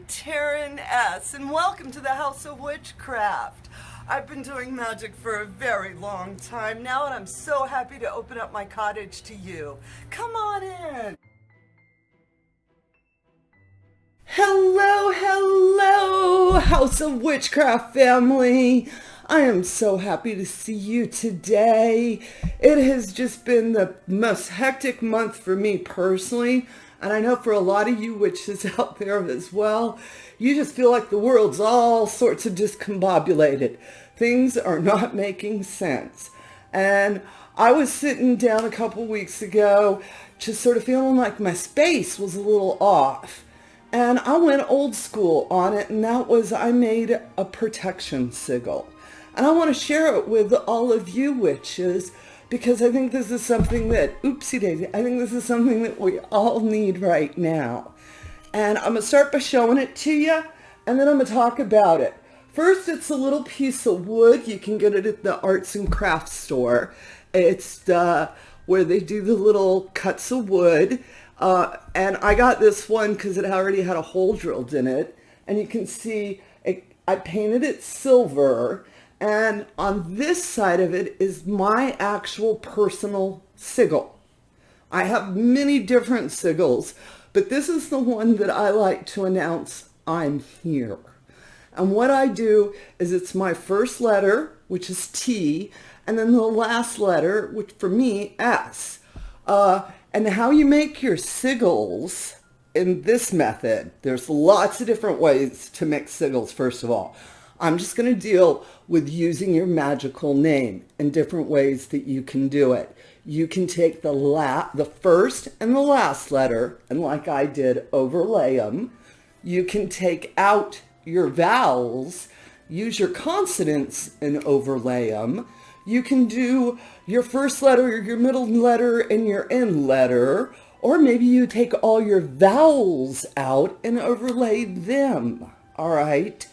Taren S, and welcome to the House of Witchcraft. I've been doing magic for a very long time now, and I'm so happy to open up my cottage to you. Come on in. Hello, House of Witchcraft family. I am so happy to see you today. It has just been the most hectic month for me personally, and I know for a lot of you witches out there as well. You just feel like the world's all sorts of discombobulated. Things are not making sense. And I was sitting down a couple weeks ago just sort of feeling like my space was a little off. And I went old school on it, and that was I made a protection sigil. And I want to share it with all of you witches because I think this is something that, oopsie daisy, I think this is something that we all need right now. And I'm going to start by showing it to you, and then I'm going to talk about it. First, it's a little piece of wood. You can get it at the arts and crafts store. It's where they do the little cuts of wood. And I got this one because it already had a hole drilled in it. And you can see I painted it silver. And on this side of it is my actual personal sigil. I have many different sigils, but this is the one that I like to announce I'm here. And what I do is it's my first letter, which is T, and then the last letter, which for me, S. And how you make your sigils in this method, there's lots of different ways to make sigils, first of all. I'm just going to deal with using your magical name and different ways that you can do it. You can take the first and the last letter, and like I did, overlay them. You can take out your vowels, use your consonants and overlay them. You can do your first letter, your middle letter, and your end letter, or maybe you take all your vowels out and overlay them, all right?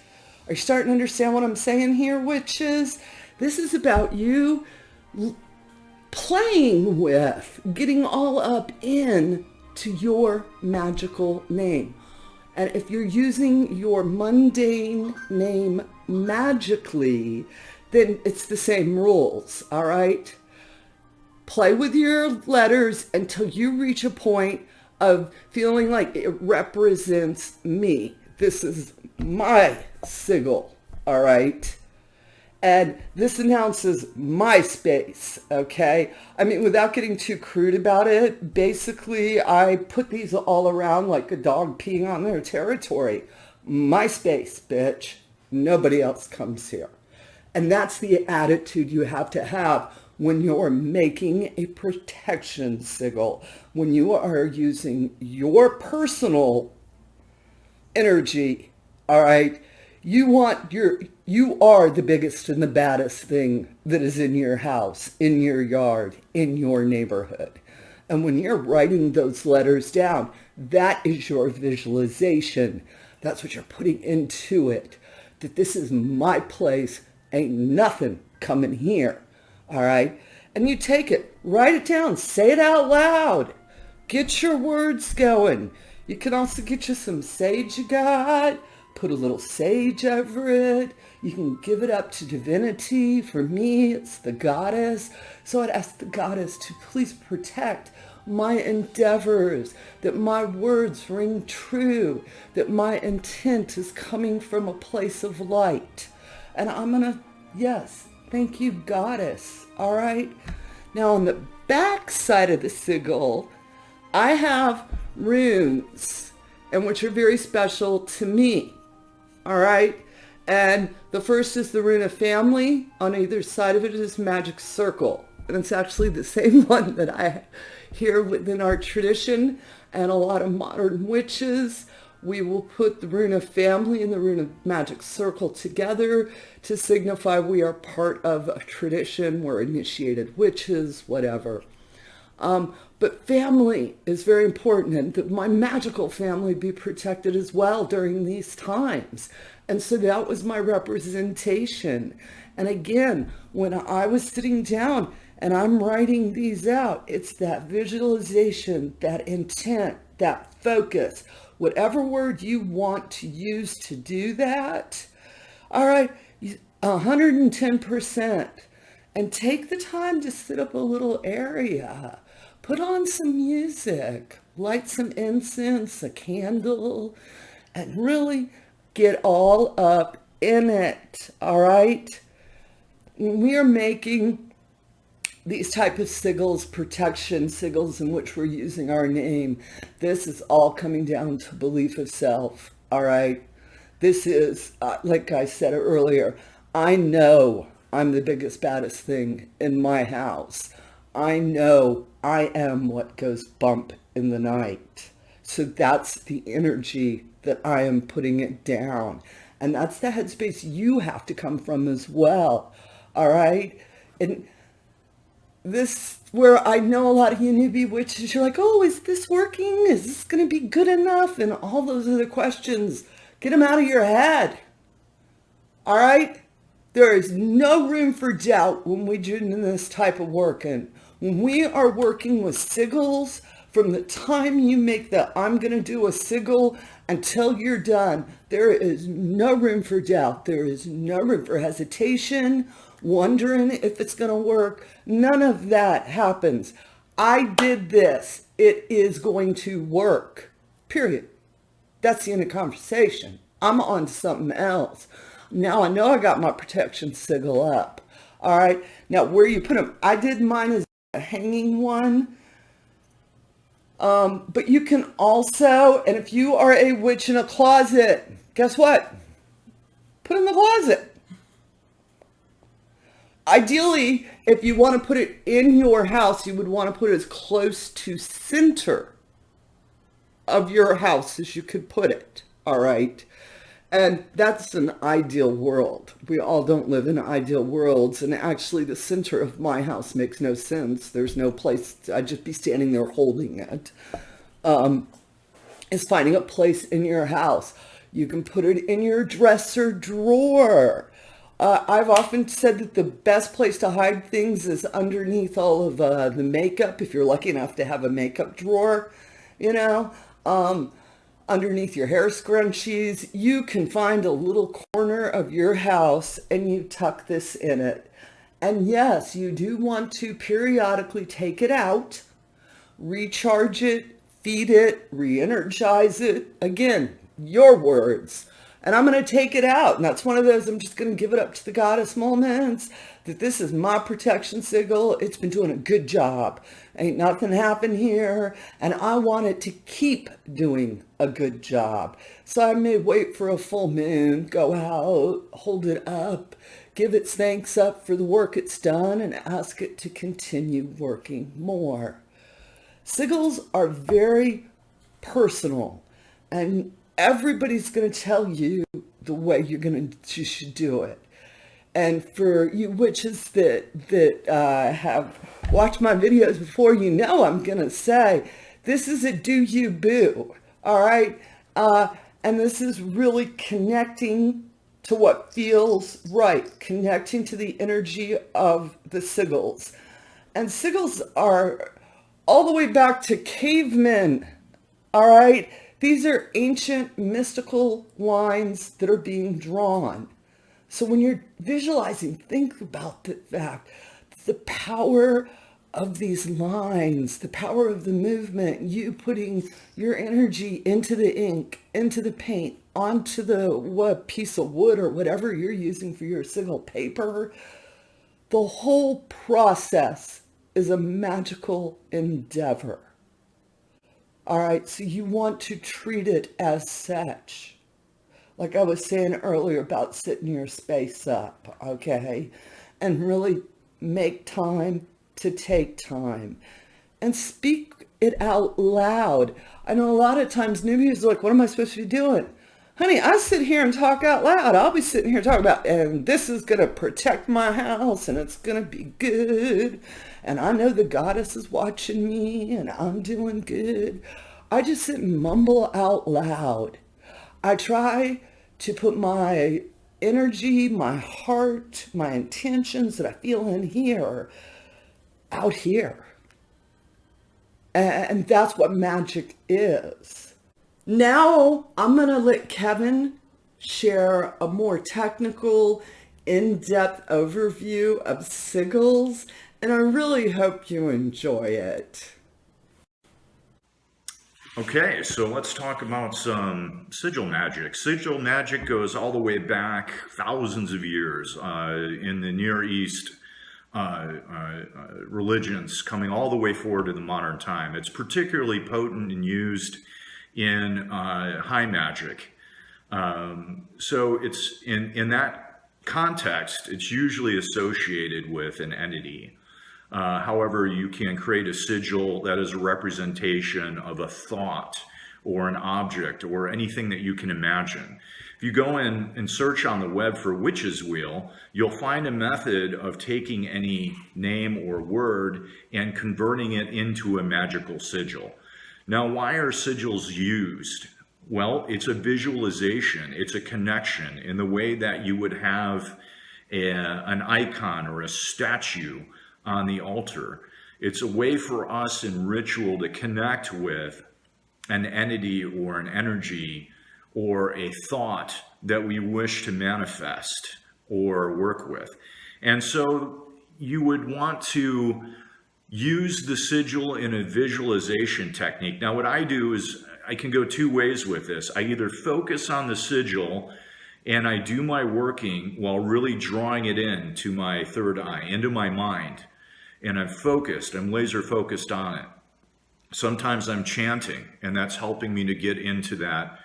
Are you starting to understand what I'm saying here, witches? This is about you playing with, getting all up in to your magical name. And if you're using your mundane name magically, then it's the same rules, all right? Play with your letters until you reach a point of feeling like it represents me. This is my sigil, all right? And this announces my space, okay? I mean, without getting too crude about it, basically I put these all around like a dog peeing on their territory. My space, bitch. Nobody else comes here. And that's the attitude you have to have when you're making a protection sigil, when you are using your personal energy, all right? You are the biggest and the baddest thing that is in your house, in your yard, in your neighborhood. And when you're writing those letters down, that is your visualization. That's what you're putting into it. That this is my place. Ain't nothing coming here. All right? And you take it, write it down, say it out loud. Get your words going. You can also get you some sage you got. Put a little sage over it. You can give it up to divinity. For me, it's the goddess. So I'd ask the goddess to please protect my endeavors, that my words ring true, that my intent is coming from a place of light. And I'm going to, yes, thank you, goddess. All right. Now on the back side of the sigil, I have runes, and which are very special to me. All right. And the first is the rune of family. On either side of it is magic circle. And it's actually the same one that I hear within our tradition and a lot of modern witches. We will put the rune of family and the rune of magic circle together to signify we are part of a tradition. We're initiated witches, whatever. But family is very important, and that my magical family be protected as well during these times. And so that was my representation. And again, when I was sitting down and I'm writing these out, it's that visualization, that intent, that focus. whatever word you want to use to do that. All right, 110%. And take the time to sit up a little area. Put on some music, light some incense, a candle, and really get all up in it, all right? We are making these type of sigils, protection sigils in which we're using our name. This is all coming down to belief of self, all right? This is, like I said earlier, I know I'm the biggest, baddest thing in my house. I know I am what goes bump in the night. So that's the energy that I am putting it down. And that's the headspace you have to come from as well. All right? And this, where I know a lot of you newbie witches, you're like, oh, is this working? Is this going to be good enough? And all those other questions, get them out of your head. All right? There is no room for doubt when we do this type of work. And when we are working with sigils, from the time you make the I'm going to do a sigil until you're done, there is no room for doubt. There is no room for hesitation, wondering if it's going to work. None of that happens. I did this. It is going to work. Period. That's the end of conversation. I'm on to something else. Now I know I got my protection sigil up. All right. Now where you put them, I did mine as a hanging one. But you can also, and if you are a witch in a closet, guess what? Put it in the closet. Ideally, if you want to put it in your house, you would want to put it as close to center of your house as you could put it. All right. And that's an ideal world. We all don't live in ideal worlds. And actually, the center of my house makes no sense. There's no place. I'd just be standing there holding it. Is finding a place in your house. You can put it in your dresser drawer. I've often said that the best place to hide things is underneath all of the makeup. If you're lucky enough to have a makeup drawer, you know. Underneath your hair scrunchies, you can find a little corner of your house and you tuck this in it. And yes, you do want to periodically take it out, recharge it, feed it, re-energize it. Again, your words. And I'm going to take it out. And that's one of those, I'm just going to give it up to the goddess moments, that this is my protection sigil. It's been doing a good job. Ain't nothing happened here. And I want it to keep doing a good job. So I may wait for a full moon, go out, hold it up, give its thanks up for the work it's done, and ask it to continue working more. Sigils are very personal, and everybody's going to tell you the way you should do it. And for you witches that have watched my videos before, you know I'm going to say, this is a do you boo, all right? And this is really connecting to what feels right, connecting to the energy of the sigils. And sigils are all the way back to cavemen, all right? These are ancient mystical lines that are being drawn. So when you're visualizing, think about the fact that the power of these lines, the power of the movement, you putting your energy into the ink, into the paint, onto the piece of wood or whatever you're using for your sigil paper. The whole process is a magical endeavor. All right, so you want to treat it as such. Like I was saying earlier about setting your space up, okay? And really make time to take time. And speak it out loud. I know a lot of times newbies are like, what am I supposed to be doing? Honey, I sit here and talk out loud. I'll be sitting here talking about, and this is going to protect my house, and it's going to be good. And I know the goddess is watching me, and I'm doing good. I just sit and mumble out loud. I try to put my energy, my heart, my intentions that I feel in here, out here. And that's what magic is. Now I'm going to let Kevin share a more technical, in-depth overview of sigils, and I really hope you enjoy it. Okay, so let's talk about some sigil magic. Sigil magic goes all the way back thousands of years in the Near East religions, coming all the way forward to the modern time. It's particularly potent and used in high magic. So it's in that context, it's usually associated with an entity. However, you can create a sigil that is a representation of a thought or an object or anything that you can imagine. If you go in and search on the web for witch's wheel, you'll find a method of taking any name or word and converting it into a magical sigil. Now, why are sigils used? Well, it's a visualization, it's a connection in the way that you would have an icon or a statue on the altar. It's a way for us in ritual to connect with an entity or an energy or a thought that we wish to manifest or work with. And so you would want to use the sigil in a visualization technique. Now, what I do is I can go two ways with this. I either focus on the sigil and I do my working while really drawing it in to my third eye, into my mind. And I'm focused, I'm laser focused on it. Sometimes I'm chanting, and that's helping me to get into that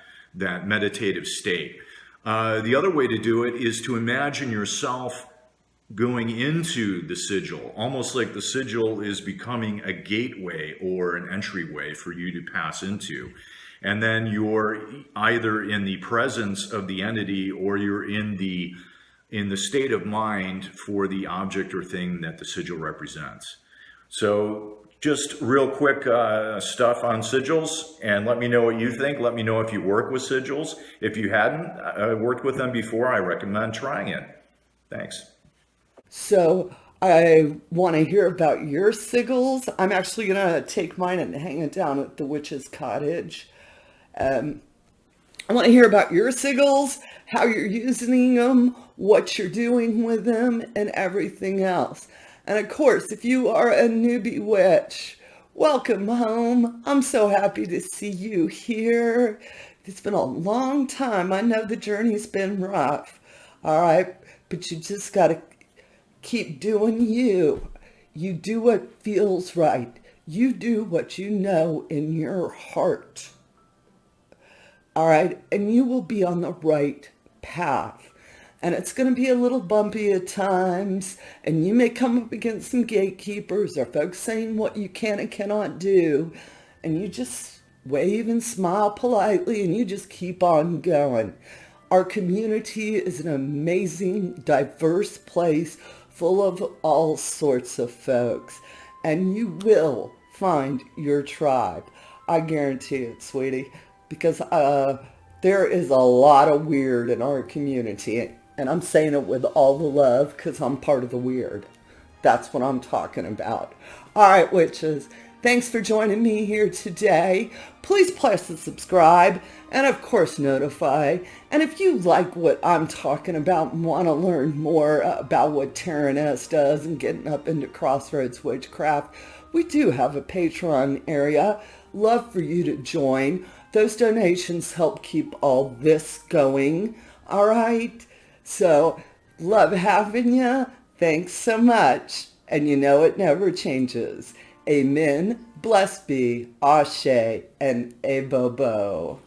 meditative state. The other way to do it is to imagine yourself going into the sigil, almost like the sigil is becoming a gateway or an entryway for you to pass into. And then you're either in the presence of the entity or you're in the state of mind for the object or thing that the sigil represents. So just real quick stuff on sigils, and let me know what you think. Let me know if you work with sigils. If you hadn't worked with them before, I recommend trying it. Thanks. So I want to hear about your sigils. I'm actually going to take mine and hang it down at the witch's cottage. I want to hear about your sigils, how you're using them, what you're doing with them, and everything else. And of course, if you are a newbie witch, welcome home. I'm so happy to see you here. It's been a long time. I know the journey's been rough. All right, but you just got to keep doing you. You do what feels right. You do what you know in your heart. All right, and you will be on the right path. And it's going to be a little bumpy at times, and you may come up against some gatekeepers or folks saying what you can and cannot do, and you just wave and smile politely, and you just keep on going. Our community is an amazing, diverse place full of all sorts of folks, and you will find your tribe. I guarantee it, sweetie, because there is a lot of weird in our community, and I'm saying it with all the love because I'm part of the weird. That's what I'm talking about. All right, witches, thanks for joining me here today. Please press the subscribe and, of course, notify. And if you like what I'm talking about and want to learn more about what Taren S does and getting up into Crossroads Witchcraft, we do have a Patreon area. Love for you to join. Those donations help keep all this going. All right? So, love having you. Thanks so much. And you know it never changes. Amen. Blessed be. Ashe and Ebobo.